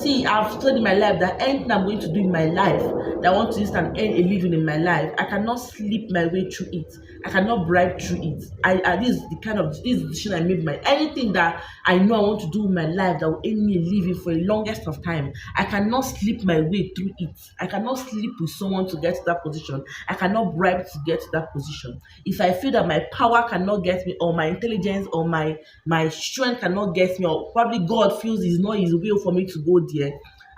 See, I've told in my life that anything I'm going to do in my life that I want to use and earn a living in my life, I cannot sleep my way through it. I cannot bribe through it. This is the kind of this decision I made. My anything that I know I want to do in my life that will earn me a living for the longest of time, I cannot sleep my way through it. I cannot sleep with someone to get to that position. I cannot bribe to get to that position. If I feel that my power cannot get me, or my intelligence, or my strength cannot get me, or probably God feels it's not His will for me to go there,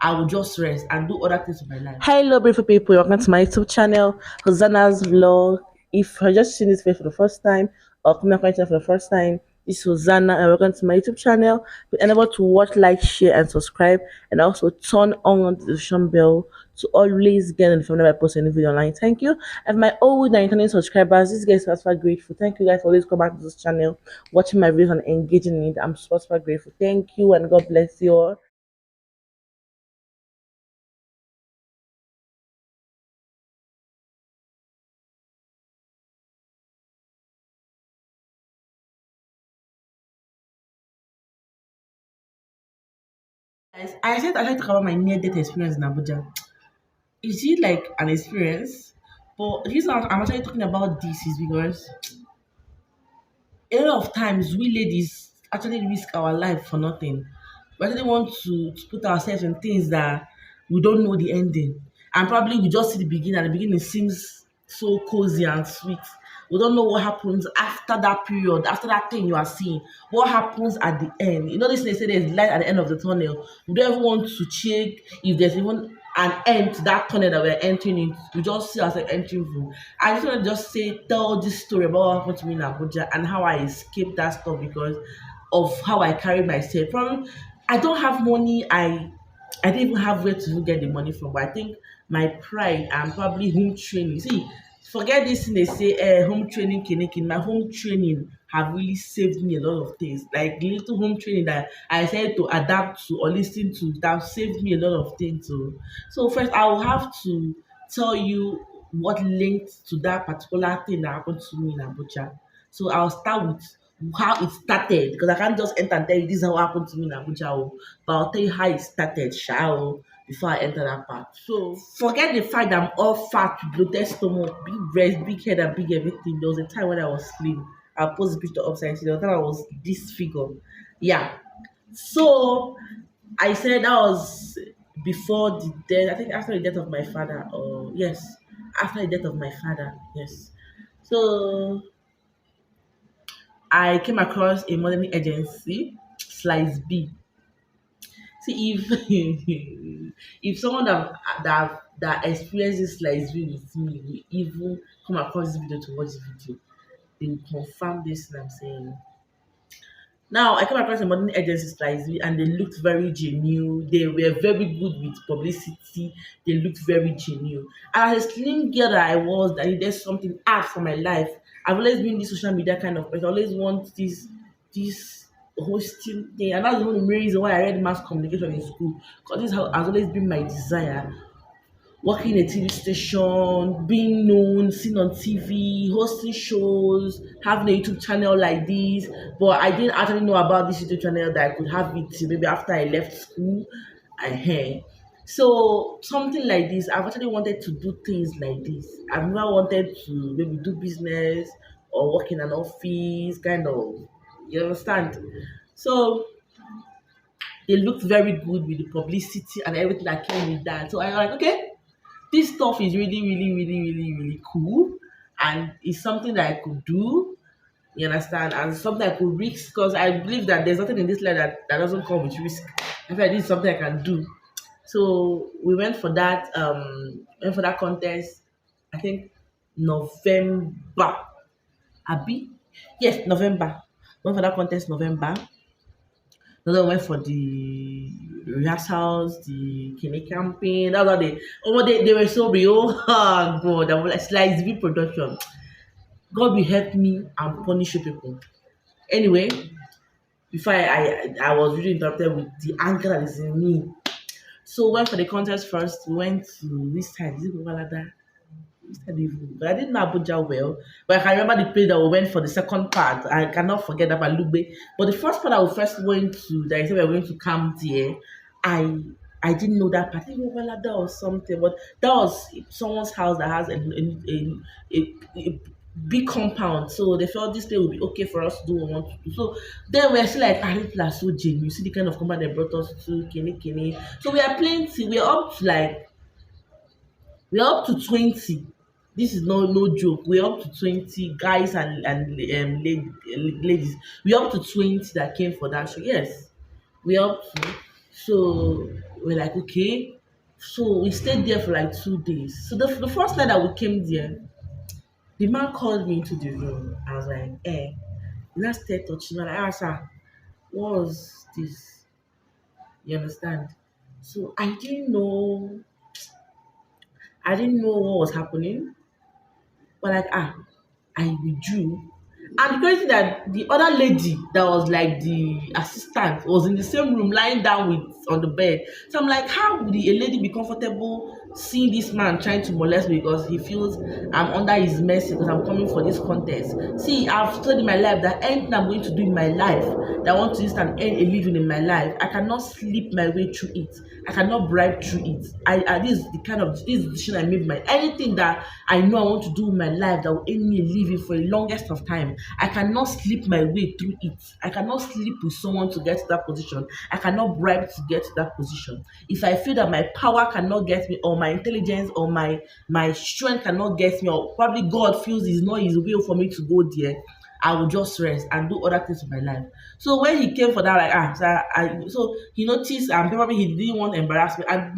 I will just rest and do other things in my life. Hello, beautiful people. Welcome to my YouTube channel, Hosanna's Vlog. If you're just seeing this video for the first time or coming across it for the first time, this is Hosanna and welcome to my YouTube channel. Be able to watch, like, share, and subscribe, and also turn on the notification bell to always get notified whenever I post a new video online. Thank you. And my old and returning subscribers, this guys are super grateful. Thank you guys for always coming back to this channel, watching my videos and engaging in it. I'm super grateful. Thank you and God bless you all. Guys, I like to talk about my near-death experience in Abuja. Is it like an experience? But the reason I'm actually talking about this is because a lot of times we ladies actually risk our life for nothing. We actually want to put ourselves in things that we don't know the ending. And probably we just see the beginning, and the beginning seems so cozy and sweet. We don't know what happens after that period, after that thing you are seeing. What happens at the end? You know, this they say there's light at the end of the tunnel. We don't ever want to check if there's even an end to that tunnel that we're entering in. We just see ourselves entering through. I just want to just tell this story about what happened to me in Abuja and how I escaped that stuff because of how I carried myself. Probably, I don't have money. I didn't even have where to get the money from. But I think my pride and probably home training. See, forget this thing they say, home training, kinikin. My home training have really saved me a lot of things. Like the little home training that I said to adapt to or listen to, that saved me a lot of things too. So first, I will have to tell you what linked to that particular thing that happened to me in Abuja. So I'll start with how it started because I can't just enter and tell you this is how it happened to me in Abuja. But I'll tell you how it started, shall before I enter that part. So forget the fact that I'm all fat, bloated stomach, big breast, big head, and big everything. There was a time when I was slim. I'll post the picture upside down. There was a time I was this figure. Yeah. So I said that was before the death. I think after the death of my father. Or yes, after the death of my father. Yes. So I came across a modeling agency, Slyz B. See if if someone that experiences Slyz B with me will even come across this video to watch the video, they will confirm this thing I'm saying. Now I came across a modeling agency Slyz B and they looked very genuine. They were very good with publicity. They looked very genuine. And as a slim girl that I was, that needed something art for my life, I've always been this social media kind of person. I always want this hosting thing. And that's one of the main reason why I read mass communication in school. Because has always been my desire. Working in a TV station, being known, seen on TV, hosting shows, having a YouTube channel like this. But I didn't actually know about this YouTube channel that I could have it till maybe after I left school. I So something like this, I've actually wanted to do things like this. I've never wanted to maybe do business or work in an office, kind of. You understand? So they looked very good with the publicity and everything that came with that. So I was like, okay, this stuff is really cool and it's something that I could do, you understand, and something I could risk because I believe that there's nothing in this life that doesn't come with risk. I feel like this is something I can do. So we went for that contest, I think November. Abby? Yes, November. Went for that contest November. Another went for the rehearsals, the kidney campaign. That's how they were so real. Oh God, I was like Slyz B production. God will help me and punish you people. Anyway, before I was really interrupted with the anger that is in me. So went for the contest first. We went to this side. Is it Babalada? But I didn't know Abuja well. But I can remember the place that we went for the second part. I cannot forget about Lugbe. But the first part that we first went to, that I said we were going to camp there, I I didn't know that part. I think Ovalada or something, but that was someone's house that has a big compound. So they felt this day would be okay for us to do what we want to do. So then we're still like, ah, these people are so genuine. You see the kind of compound they brought us to, Kini Kini. So we are playing till we're up to 20. This is no joke. We're up to 20 guys ladies. We're up to 20 that came for that show. Yes, we're up to. So we're like, okay. So we stayed there for like 2 days. So the first night that we came there, the man called me into the room. I was like, eh. And I started touching me. Like, ah, sir, what was this? You understand? So I didn't know what was happening. But like, I withdrew. And the crazy that the other lady that was like the assistant was in the same room lying down with on the bed. So I'm like, how would a lady be comfortable seeing this man trying to molest me because he feels I'm under his mercy because I'm coming for this contest? See, I've told in my life that anything I'm going to do in my life that I want to use and earn a living in my life, I cannot sleep my way through it. I cannot bribe through it. This is the kind of this decision I made. My anything that I know I want to do in my life that will earn me a living for the longest of time, I cannot sleep my way through it. I cannot sleep with someone to get to that position. I cannot bribe to get to that position. If I feel that my power cannot get me, or my intelligence, or my strength cannot get me, or probably God feels it's not His will for me to go there, I will just rest and do other things with my life. So when he came for that, like so he noticed probably he didn't want to embarrass me. After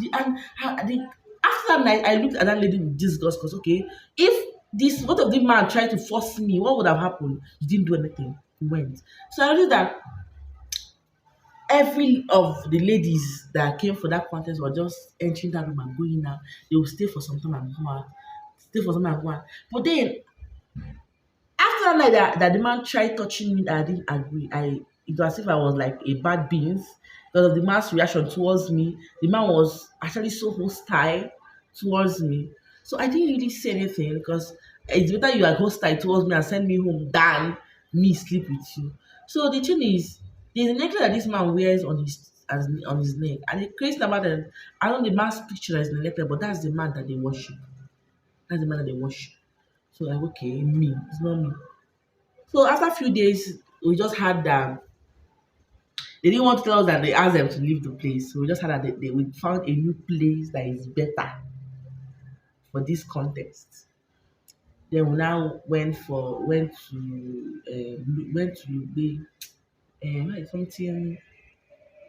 that night, I looked at that lady with disgust because okay, if this what of the man tried to force me, what would have happened? He didn't do anything. He went. So I noticed that every of the ladies that came for that contest were just entering that room and going out. They will stay for some time and go out. Stay for some time and go out. But then after that night that the man tried touching me that I didn't agree, it was as if I was like a bad beans because of the man's reaction towards me. The man was actually so hostile towards me. So I didn't really say anything because it's better you are hostile towards me and send me home than me sleep with you. So the thing is, there's a necklace that this man wears on his neck. And the crazy thing about it, I know the man's picture is in the necklace, but that's the man that they worship. That's the man that they worship. So like, okay, me, it's not me. So after a few days, we just had they didn't want to tell us that they asked them to leave the place. So we just had that we found a new place that is better for this contest. Then we now went to the something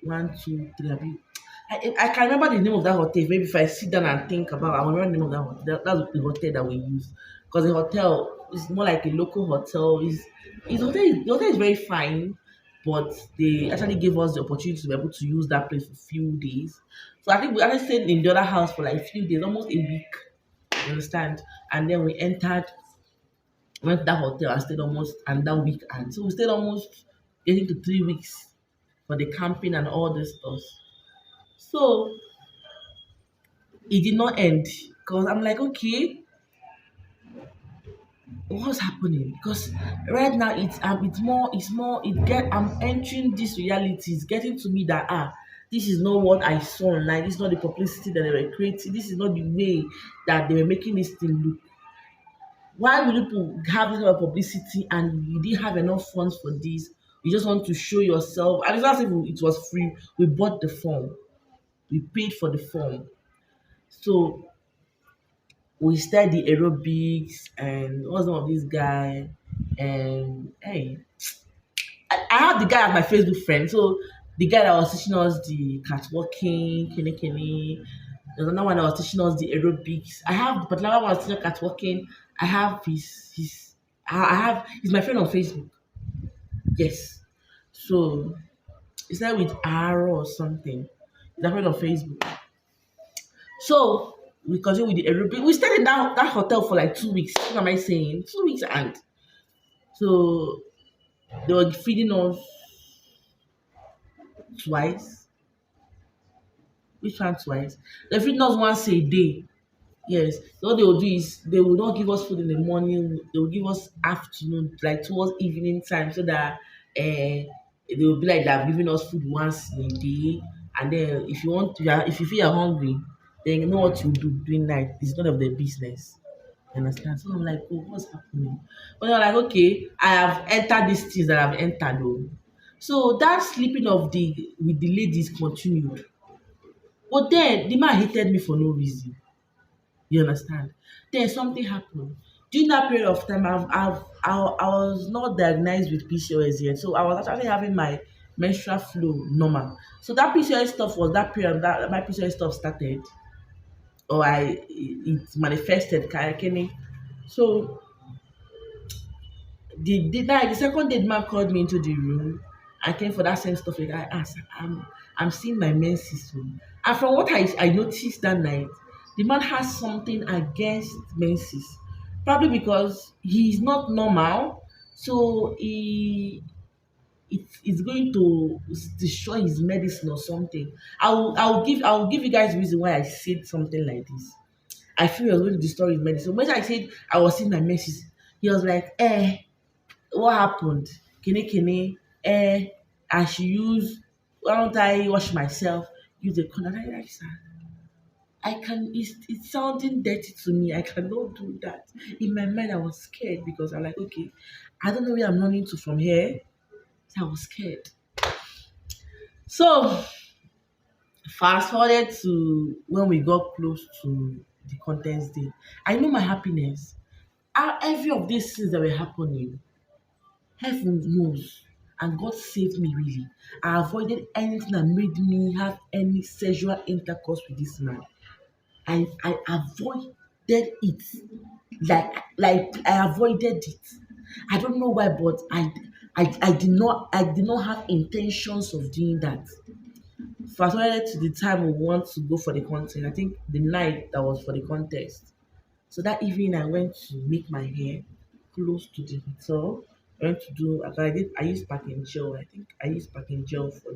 1, 2, 3. I can remember the name of that hotel. Maybe if I sit down and think about, I will remember the name of that hotel. That's the hotel that we use because the hotel is more like a local hotel. The hotel is very fine, but they actually gave us the opportunity to be able to use that place for a few days. So I think we actually stayed in the other house for like a few days, almost a week. You understand? And then went to that hotel and stayed almost and that week. And so we stayed almost getting to 3 weeks for the camping and all this stuff. So it did not end because I'm like, okay, what's happening? Because right now I'm entering this reality. It's getting to me that this is not what I saw online. This is not the publicity that they were creating. This is not the way that they were making this thing look. Why will people have this kind of publicity and you didn't have enough funds for this? You just want to show yourself. And it's not as if it was free. We bought the form. We paid for the form. So we started the aerobics and what's the name of this guy? And hey, I have the guy as my Facebook friend. So the guy that was teaching us the catwalking, kene. There's another one that was teaching us the aerobics. I have the particular one that was teaching catwalking. I have he's my friend on Facebook. Yes. So it's like with Arrow or something. He's my friend on Facebook. So we continue with the aerobic. We stayed in that hotel for like 2 weeks. What am I saying? 2 weeks and so they were feeding us twice. Which one twice? They feed us once a day. Yes. So what they will do is they will not give us food in the morning. They will give us afternoon, like towards evening time, so that they will be like they're giving us food once in a day. And then if you want to, if you feel you're hungry, then you know what you do during night. It's none of their business. You understand? So I'm like, oh, what's happening? But I'm like, okay, I have entered these things that I've entered. Oh. So that sleeping of the with the ladies continued. But then the man hated me for no reason. You understand? Then something happened. During that period of time, I was not diagnosed with PCOS yet. So I was actually having my menstrual flow normal. So that PCOS stuff was that period that my PCOS stuff started, or it manifested kind of. So the second day the man called me into the room. I came for that same stuff. Like I asked, I'm seeing my menses soon. And from what I noticed that night, the man has something against menses. Probably because he's not normal. So it's going to destroy his medicine or something. I'll give you guys reason why I said something like this. I feel it was going to destroy his medicine. When I said I was seeing my menses, he was like, what happened? Kene, I should use, why don't I wash myself? Use a corner. Like, sir, it's sounding dirty to me. I cannot do that. In my mind, I was scared because I'm like, okay, I don't know where I'm running to from here. So I was scared. So, fast forward to when we got close to the contest day. I know my happiness. Every of these things that were happening, heaven knows, and God saved me really. I avoided anything that made me have any sexual intercourse with this man. I avoided it. Like I avoided it. I don't know why, but I did not have intentions of doing that. Fast forward to the time we want to go for the contest. I think the night that was for the contest. So that evening, I went to make my hair close to the hotel. I went to do. I used packing gel. I think I used packing gel for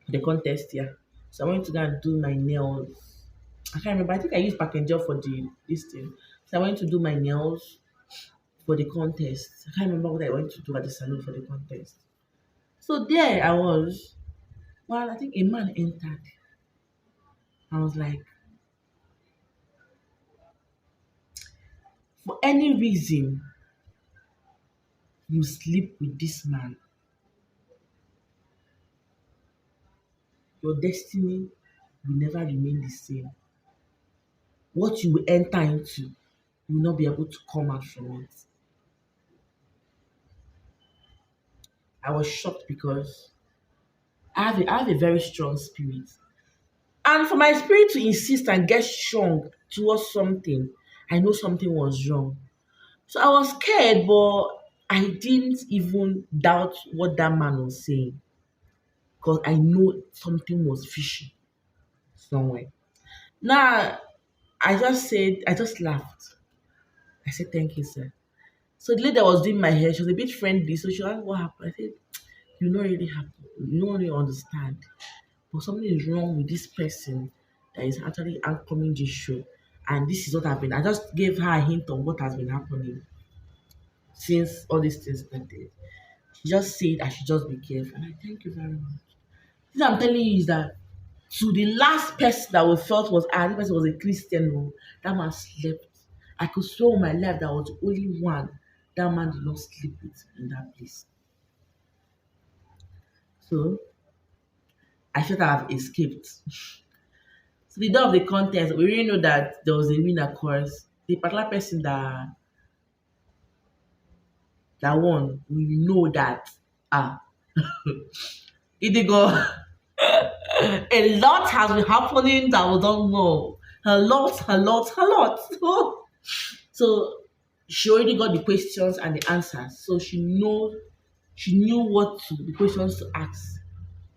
the contest. Yeah. So I went to go and do my nails. I can't remember. I think I used packing gel for the this thing. So I went to do my nails for the contest. I can't remember what I went to do at the salon for the contest. So there I was. Well, I think a man entered. I was like, for any reason you sleep with this man, your destiny will never remain the same. What you will enter into, you will not be able to come out from it. I was shocked because I have a very strong spirit. And for my spirit to insist and get strong towards something, I know something was wrong. So I was scared, but I didn't even doubt what that man was saying because I know something was fishy somewhere. Now, I just laughed. I said, thank you, sir. So the lady that was doing my hair, she was a bit friendly. So she asked what happened. I said, you know really happen. You don't really understand. But something is wrong with this person that is actually anchoring this show. And this is what happened. I just gave her a hint of what has been happening since all these things started. She just said I should just be careful. And I thank you very much. What I'm telling you is that to the last person that we felt was this person was a Christian. Oh, that man slept. I could swear on my life that was the only one that man did not sleep with in that place. So I should have escaped. So the day of the contest, we really know that there was a winner course. The particular person that won, we know that ah Idigo, a lot has been happening that we don't know. A lot. So she already got the questions and the answers. So she knew the questions to ask.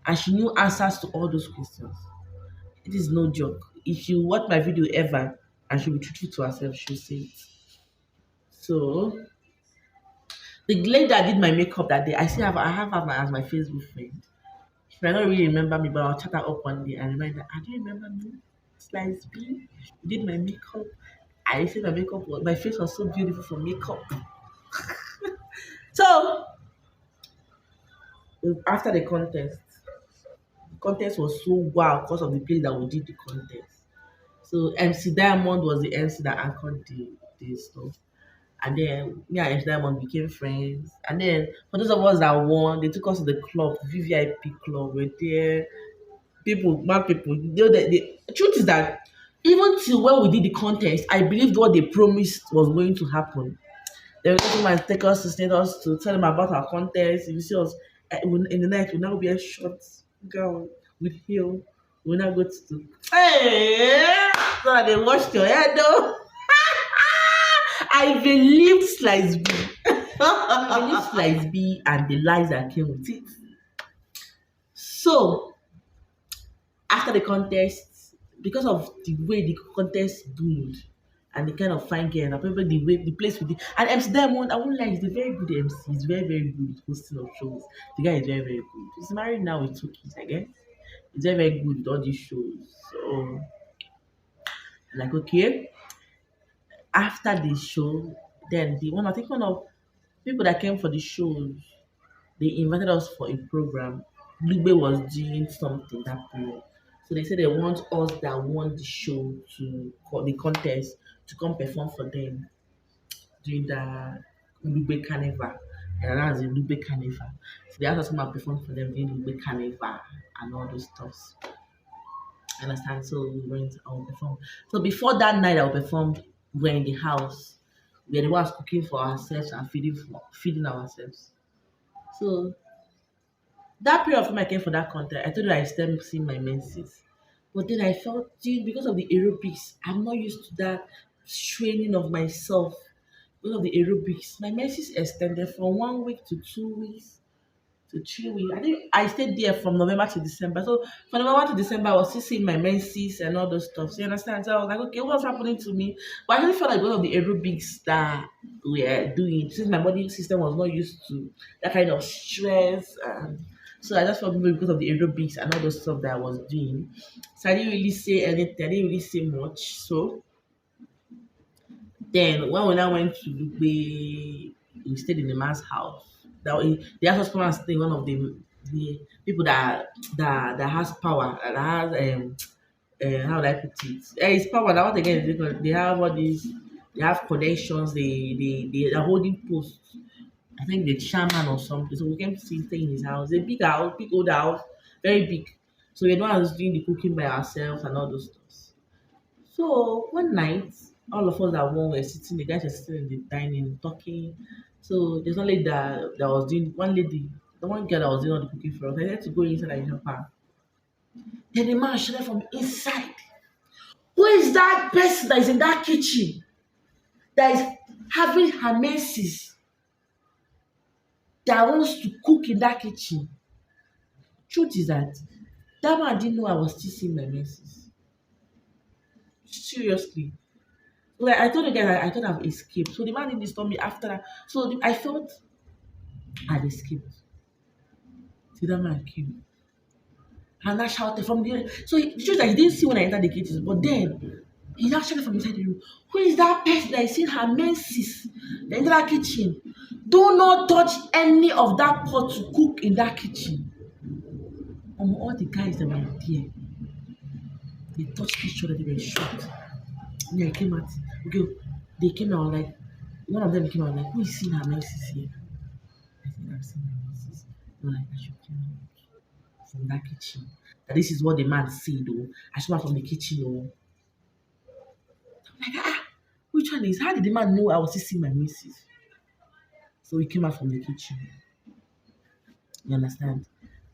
And she knew answers to all those questions. It is no joke. If you watch my video ever and she'll be truthful to herself, she'll say it. So the lady that did my makeup that day, I have her as my Facebook friend. She might not really remember me, but I'll chat her up one day and remind her, do you remember me? Slyz B. You did my makeup. I said my face was so beautiful from makeup. So after the contest, contest was so wow because of the place that we did the contest. So MC Diamond was the MC that anchored the stuff. And then me and MC Diamond became friends. And then for those of us that won, they took us to the club, VVIP club. We're there. People, mad people. The truth is that even till when we did the contest, I believed what they promised was going to happen. They were going to come and take us to state us to tell them about our contest. If you see us in the night, we'll now be a short gown with heel. We'll now go to hey, so that they washed your head though. I believed Slyz B. I believed Slyz B and the lies that came with it. So after the contest, because of the way the contest boomed and the kind of fine girl and people the way the place with it and MC Diamond, I won't lie, he's a very good MC. He's very, very good with hosting of shows. The guy is very, very good. He's married now with 2 kids, I guess. He's very, very good with all these shows. So I'm like, okay. After the show, then I think one of people that came for the shows, they invited us for a program. Lugbe was doing something that period. So they said they want us that won the show to the contest to come perform for them during the Lugbe Carnival. And that's the Lugbe Carnival. So they asked us to come and perform for them during Lugbe Carnival and all those stuff. Understand? So we went and performed. So before that night I performed, we were in the house. We were the ones cooking for ourselves and feeding ourselves. So that period of time I came for that content, I told you I started seeing my menses. But then I felt, dude, because of the aerobics, I'm not used to that training of myself. Because of the aerobics, my menses extended from 1 week to 2 weeks to 3 weeks. I think I stayed there from November to December. So from November to December, I was still seeing my menses and all those stuff. So you understand? So I was like, okay, what's happening to me? But I really felt like because of the aerobics that we are doing, since my body system was not used to that kind of stress. So I just felt maybe because of the aerobics and all those stuff that I was doing. So I didn't really say anything. I didn't really say much. So then when we now went to Lugbe, we stayed in the man's house. They asked us to come and stay in one of the people that has power, that has how would I put it? It's power. That what again? They have all these. They have connections. They are holding posts. I think the chairman or something. So we came to stay in his house. A big house, big old house, very big. So we're the ones doing the cooking by ourselves and all those stuff. So one night, all of us that one were sitting, the guys were sitting in the dining talking. So there's one lady that was doing one lady, the one girl that was doing all the cooking for us. I had to go inside and help her. Then the man shouted from inside. Who is that person that is in that kitchen that is having her menses that wants to cook in that kitchen? Truth is that man didn't know I was still seeing my menses. Seriously. Like I told the guy, I thought I've escaped. So the man didn't disturb me after that. So I felt I'd escaped. So that man came. And I shouted from the so the truth is that he didn't see when I entered the kitchen, but then he now shouted from inside the room. Who is that person that is seeing her menses in that kitchen? Do not touch any of that pot to cook in that kitchen. All the guys that were there, they touched each other, they were shocked. Yeah, I came out. Okay, they came out like one of them came out like, who is seeing her menses here? I said, I've seen my menses. They were like, I should come out from that kitchen. That this is what the man said though. I should come out from the kitchen though. I'm like, which one is? How did the man know I was still seeing my menses? So he came out from the kitchen. You understand?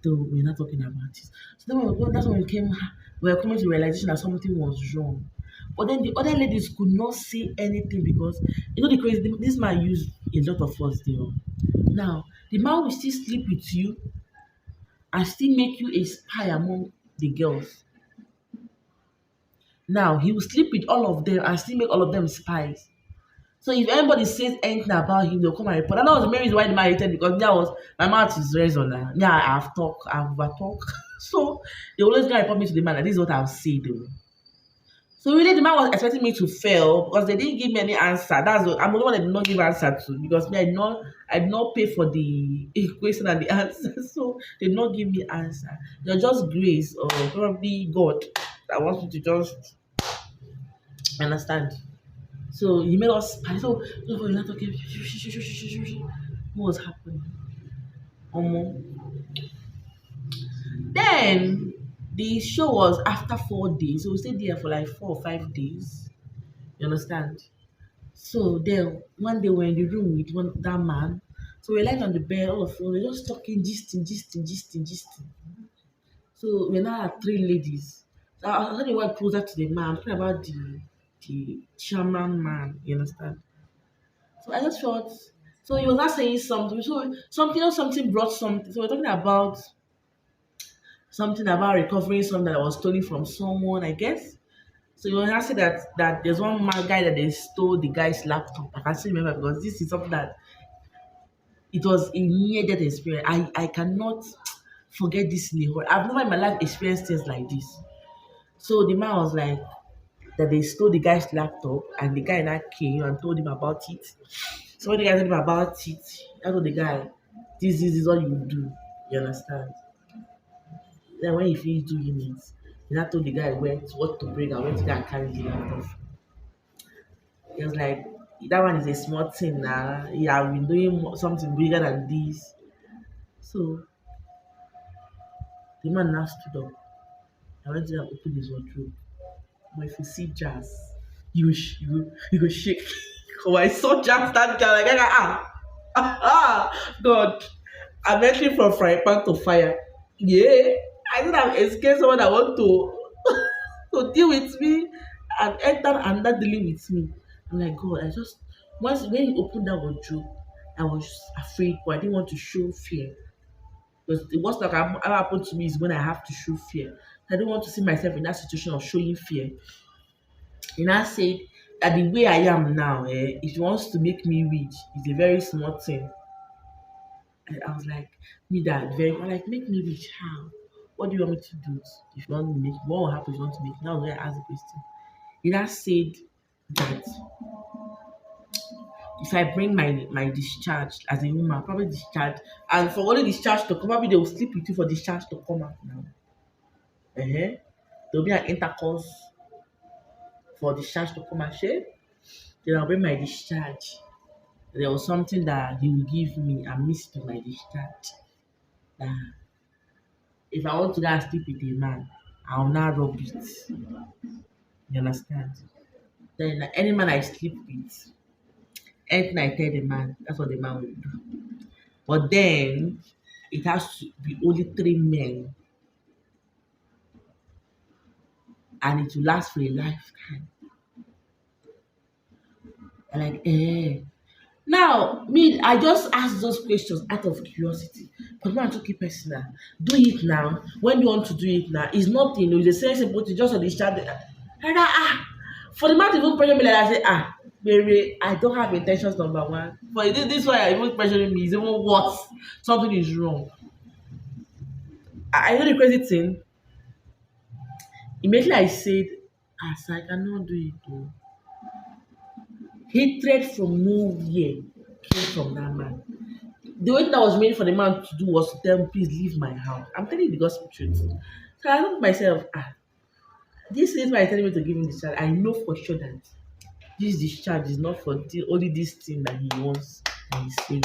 So we're not talking about it. So then that's when we were coming to realization that something was wrong. But then the other ladies could not say anything because you know the crazy this man used a lot of force there. Now the man will still sleep with you and still make you a spy among the girls. Now he will sleep with all of them and still make all of them spies. So if anybody says anything about him, they'll come and report. And that was the main reason why the man hated because that was my mouth is raised on that. Yeah, I've over talk. So they always gonna report me to the man, and this is what I've said though. So really, the man was expecting me to fail because they didn't give me any answer. That's what I'm the one that did not give answer to because me I did not pay for the equation and the answer, so they did not give me answer. They're just grace or probably God that wants me to just understand. So he made us panic. So you're not talking. What was happening? Um, then the show was after 4 days. So we stayed there for like 4 or 5 days. You understand? So then one day we're in the room with that man. So we're lying on the bed, all of us, we're just talking, gisting. So we're now at three ladies. So I was went closer to the man, talking about the chairman man, you understand? So I just felt so he was not saying something. So something brought something. So we're talking about something about recovering something that was stolen from someone, I guess. So you want to say that there's one man guy that they stole the guy's laptop. I can still remember because this is something that it was a near death experience. I cannot forget this in a whole. I've never in my life experienced things like this. So the man was like that they stole the guy's laptop and the guy now came and told him about it. So when the guy told him about it, I told the guy, this is what you do. You understand? Then when he finished doing it, he now told the guy what to bring and when to go and carry the laptop. He was like, that one is a small thing now. He have been doing something bigger than this. So the man now stood up. I went to and opened his wardrobe. But if you see jazz, you go shake. Oh, I saw jazz that jazz like God. I'm entering from frying pan to fire. Yeah. I think I've escaped someone that want to deal with me and enter and not dealing with me. I'm like, God, I just once when he opened that wardrobe, I was afraid, but I didn't want to show fear. Because the worst that can ever happen to me is when I have to show fear. I don't want to see myself in that situation of showing fear. And I said that the way I am now, if he wants to make me rich, it's a very small thing. And I was like, me that very I'm like, make me rich. How? What do you want me to do? If you want to make what will happen if you want to make now when I ask the question. He now said that if I bring my discharge as a woman, probably discharge, and for only discharge to come, probably they will sleep with you for discharge to come out now. Uh-huh. There'll be an intercourse for discharge to come and share. Then I'll bring my discharge. There was something that he will give me and miss to my discharge. That if I want to go and sleep with a man, I'll not rub it. You understand? Then any man I sleep with, anything I tell the man, that's what the man will do. But then it has to be only three men and it will last for a lifetime. I'm like, eh. Now, me, I just ask those questions out of curiosity. But man, took it personal. Do it now. When you want to do it now, it's nothing. It's a sensible to just on the chat. And for the man to even pressure me like that, I say, baby, I don't have intentions, number one. But this why I even pressuring me is even worse. Something is wrong. I know the crazy thing. Immediately I said, sir, I cannot do it though. Hatred from nowhere came from that man. The only thing that was remaining for the man to do was to tell me, please leave my house. I'm telling you the gospel truth. So I thought to myself, this is why I telling me to give him discharge. I know for sure that this discharge is not for only this thing that he wants and he's saying.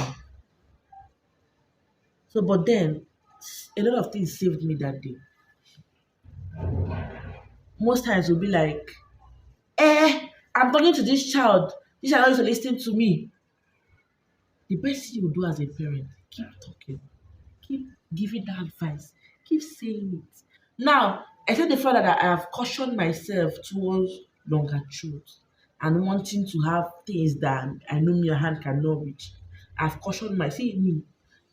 So, but then a lot of things saved me that day. Most times you'll be like, I'm talking to this child. This child is listening to me. The best thing you do as a parent, keep talking. Keep giving that advice. Keep saying it. Now, except the fact that I have cautioned myself towards longer truth and wanting to have things that I know my hand cannot reach. I've cautioned myself. See me,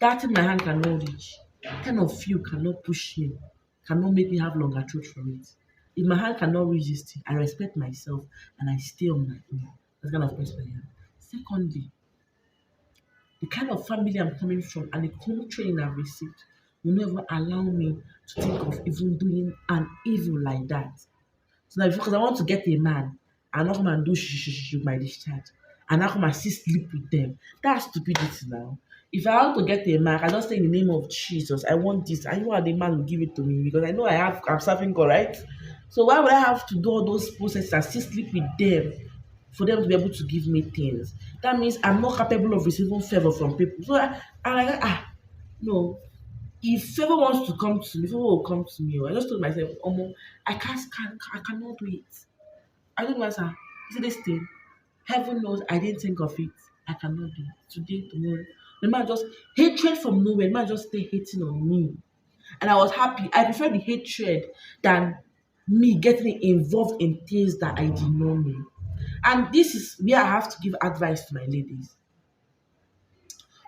that thing my hand cannot reach, kind of feel cannot push me, cannot make me have longer truth for it. If my hand cannot reach this thing, I respect myself and I stay on my own. That's kind of person I am. Secondly, the kind of family I'm coming from and the home training I've received will never allow me to think of even doing an evil like that. So now because I want to get a man, I not come and do with my discharge. And I come and still sleep with them. That's stupidity now. If I want to get a man, I just say in the name of Jesus, I want this. I know how the man will give it to me because I know I'm serving God, right? So why would I have to do all those processes and still sleep with them for them to be able to give me things? That means I'm not capable of receiving favor from people. So I like no. If favor wants to come to me, favor will come to me. I just told myself, I cannot do it. I don't know, sir. You see this thing? Heaven knows I didn't think of it. I cannot do it. Today, tomorrow. The man just hatred from nowhere. The man just stay hating on me. And I was happy. I prefer the hatred than me getting involved in things that I did not know. And this is where I have to give advice to my ladies.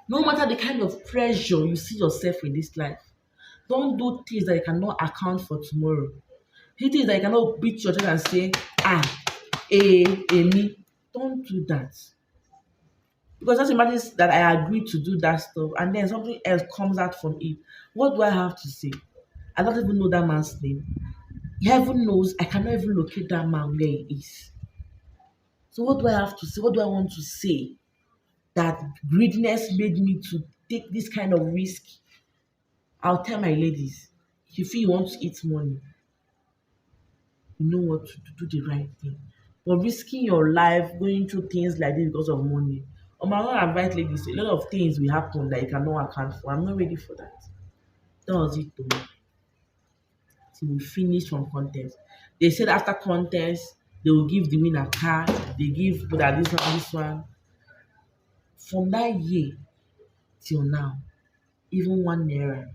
No matter the kind of pressure you see yourself in this life, don't do things that you cannot account for tomorrow. Do things that you cannot beat your chest and say, me. Don't do that. Because just imagine that I agreed to do that stuff and then something else comes out from it. What do I have to say? I don't even know that man's name. Heaven knows I cannot even locate that man where he is. So what do I have to say? What do I want to say? That greediness made me to take this kind of risk. I'll tell my ladies, if you feel you want to eat money, you know what to do the right thing. But risking your life going through things like this because of money. My own advice, ladies, a lot of things will happen that you cannot account for. I'm not ready for that. That was it though. So we finished from contest. They said after contest, they will give the winner car. They give people that this one. From that year till now, even 1 naira.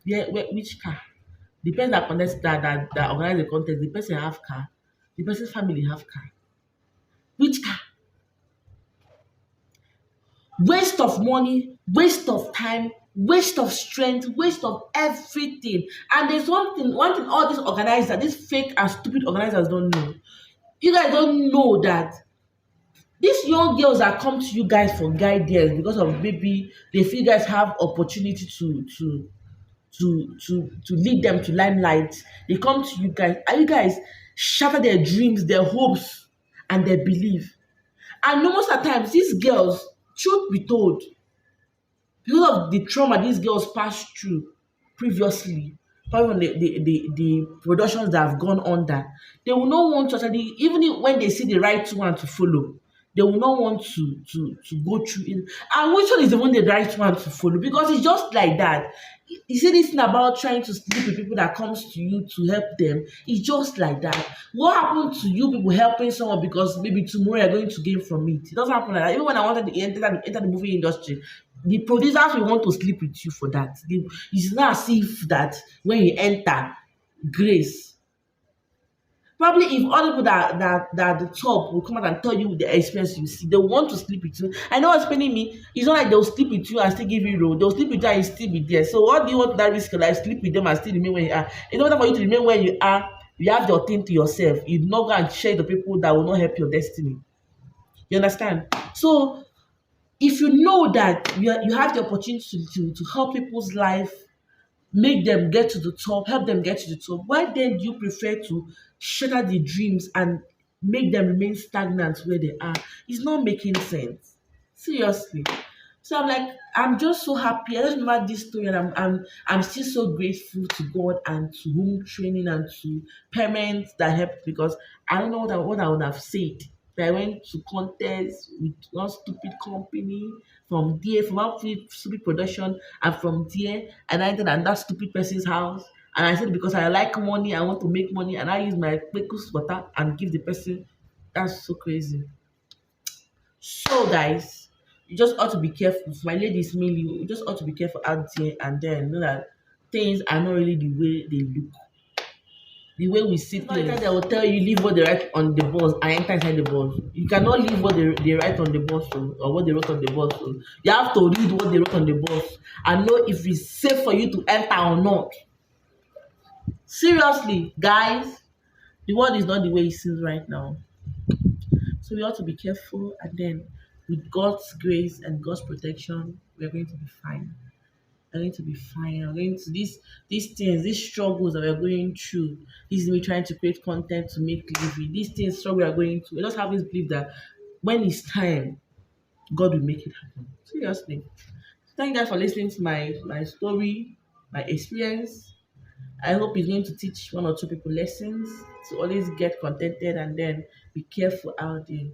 Yeah, which car? The person that contest that organize the contest, the person have car. The person's family have car. Which car? Waste of money, waste of time, waste of strength, waste of everything. And there's one thing all these organizers, these fake and stupid organizers don't know. You guys don't know that these young girls that come to you guys for guidance because of maybe they feel you guys have opportunity to lead them to limelight. They come to you guys and you guys shatter their dreams, their hopes, and their belief. And most of the times, these girls, truth be told, because of the trauma these girls passed through previously, probably on the productions that have gone under, they will not want to actually, even when they see the right one to follow, they will not want to go through it. And which one is the one the right one to follow? Because it's just like that. You see this thing about trying to sleep with people that comes to you to help them, it's just like that. What happened to you people helping someone because maybe tomorrow you're going to gain from it? It doesn't happen like that. Even when I wanted to enter the movie industry, the producers will want to sleep with you for that. It's not as if that when you enter, grace. Probably if other people that the top will come out and tell you the experience you see, they want to sleep with you. I know what's paining me. It's not like they'll sleep with you and still give you role. They'll sleep with you and you still be there. So what do you want that risk of life? Sleep with them and still remain where you are. In order for you to remain where you are, you have your thing to yourself. You not go and share the people that will not help your destiny. You understand? So if you know that you have the opportunity to help people's life, make them get to the top, help them get to the top, why then do you prefer to shatter the dreams and make them remain stagnant where they are? It's not making sense. Seriously. So I'm like, I'm just so happy. I just remember this story and I'm still so grateful to God and to home training and to parents that helped because I don't know what I would have said. I went to contest with one stupid company from there, from one stupid production, and from there, and I entered that stupid person's house. And I said, because I like money, I want to make money, and I use my Quakus water and give the person. That's so crazy. So, guys, you just ought to be careful. For my ladies, mainly, you just ought to be careful out there and then know that things are not really the way they look. The way we see things. They will tell you leave what they write on the bus and enter inside the bus. You cannot leave what they write on the bus or what they wrote on the bus. You have to read what they wrote on the bus and know if it's safe for you to enter or not. Seriously, guys, the world is not the way it seems right now. So we ought to be careful, and then with God's grace and God's protection, we're going to be fine. We're going to be fine. We're going to these things, these struggles that we're going through. This is me trying to create content to make living. These things struggle we're going through. We just have this belief that when it's time, God will make it happen. Seriously. Thank you guys for listening to my story, my experience. I hope it's going to teach one or two people lessons to always get contented and then be careful out there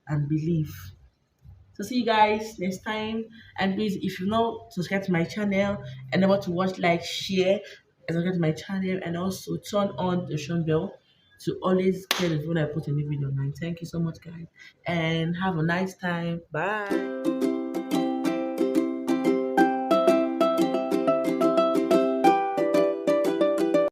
and believe. So see you guys next time. And please, if you not subscribe to my channel and never to watch, like, share, and subscribe to my channel, and also turn on the notification bell to always get the when I put a new video online. Thank you so much, guys, and have a nice time. Bye.